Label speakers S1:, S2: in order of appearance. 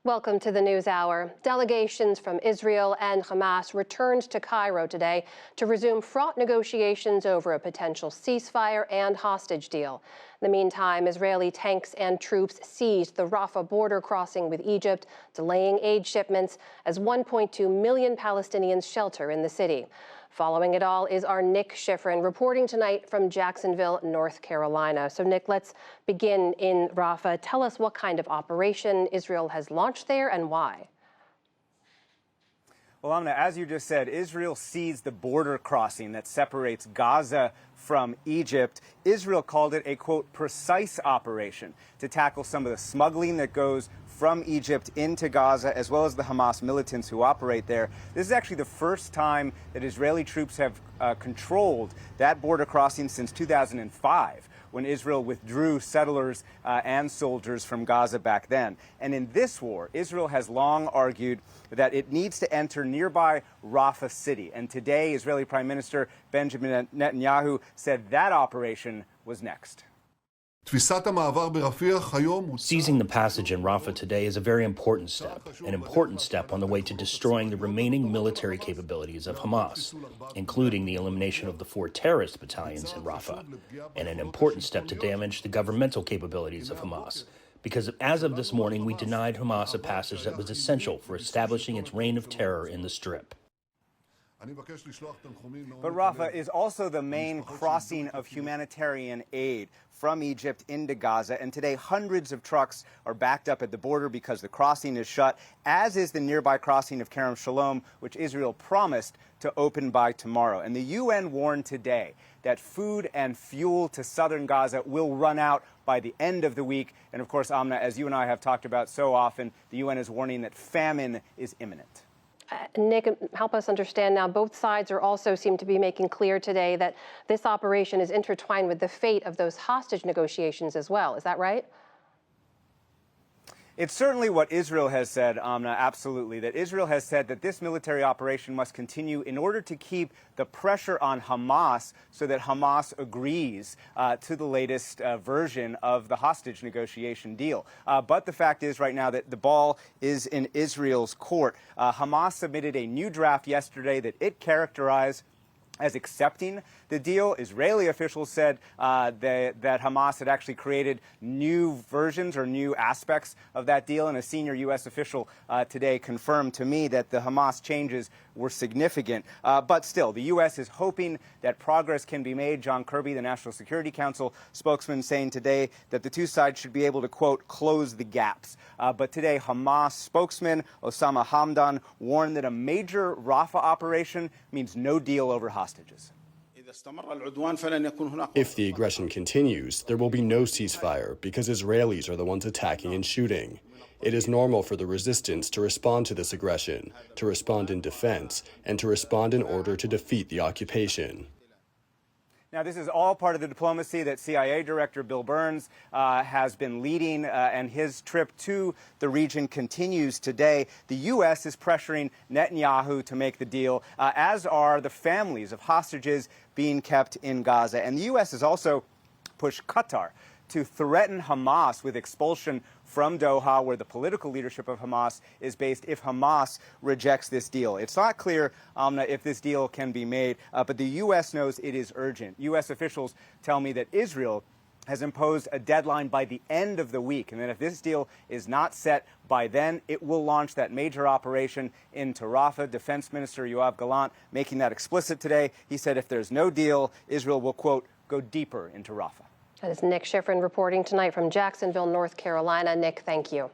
S1: Welcome to the News Hour. Delegations from Israel and Hamas returned to Cairo today to resume fraught negotiations over a potential ceasefire and hostage deal. In the meantime, Israeli tanks and troops seized the Rafah border crossing with Egypt, delaying aid shipments as 1.2 million Palestinians shelter in the city. Following it all is our Nick Schifrin reporting tonight from Jacksonville, North Carolina. So, Nick, let's begin in Rafah. Tell us what kind of operation Israel has launched there and why.
S2: Well, Amna, as you just said, Israel seized the border crossing that separates Gaza from Egypt. Israel called it a, quote, precise operation to tackle some of the smuggling that goes from Egypt into Gaza, as well as the Hamas militants who operate there. This is actually the first time that Israeli troops have controlled that border crossing since 2005. When Israel withdrew settlers and soldiers from Gaza back then. And in this war, Israel has long argued that it needs to enter nearby Rafah city. And today, Israeli Prime Minister Benjamin Netanyahu said that operation was next.
S3: Seizing the passage in Rafah today is a very important step, an important step on the way to destroying the remaining military capabilities of Hamas, including the elimination of the 4 terrorist battalions in Rafah, and an important step to damage the governmental capabilities of Hamas, because as of this morning, we denied Hamas a passage that was essential for establishing its reign of terror in the Strip.
S2: But Rafah is also the main crossing of humanitarian aid from Egypt into Gaza, and today hundreds of trucks are backed up at the border because the crossing is shut, as is the nearby crossing of Kerem Shalom, which Israel promised to open by tomorrow. And the UN warned today that food and fuel to southern Gaza will run out by the end of the week. And of course, Amna, as you and I have talked about so often, the UN is warning that famine is imminent.
S1: Nick, help us understand now, both sides also seem to be making clear today that this operation is intertwined with the fate of those hostage negotiations as well. Is that right?
S2: It's certainly what Israel has said, Amna, absolutely, that Israel has said that this military operation must continue in order to keep the pressure on Hamas so that Hamas agrees to the latest version of the hostage negotiation deal. But the fact is right now that the ball is in Israel's court. Hamas submitted a new draft yesterday that it characterized as accepting the deal. Israeli officials said that Hamas had actually created new versions or new aspects of that deal, and a senior U.S. official today confirmed to me that the Hamas changes were significant. But still, the U.S. is hoping that progress can be made. John Kirby, the National Security Council spokesman, saying today that the two sides should be able to, quote, close the gaps. But today, Hamas spokesman Osama Hamdan warned that a major Rafah operation means no deal over hostages.
S4: If the aggression continues, there will be no ceasefire because Israelis are the ones attacking and shooting. It is normal for the resistance to respond to this aggression, to respond in defense, and to respond in order to defeat the occupation.
S2: Now, this is all part of the diplomacy that CIA Director Bill Burns has been leading, and his trip to the region continues today. The U.S. is pressuring Netanyahu to make the deal, as are the families of hostages being kept in Gaza. And the U.S. has also pushed Qatar to threaten Hamas with expulsion from Doha, where the political leadership of Hamas is based, if Hamas rejects this deal. It's not clear, if this deal can be made, but the U.S. knows it is urgent. U.S. officials tell me that Israel has imposed a deadline by the end of the week, and that if this deal is not set by then, it will launch that major operation into Rafah. Defense Minister Yoav Gallant making that explicit today. He said if there's no deal, Israel will, quote, go deeper into Rafah.
S1: That is Nick Schifrin reporting tonight from Jacksonville, North Carolina. Nick, thank you.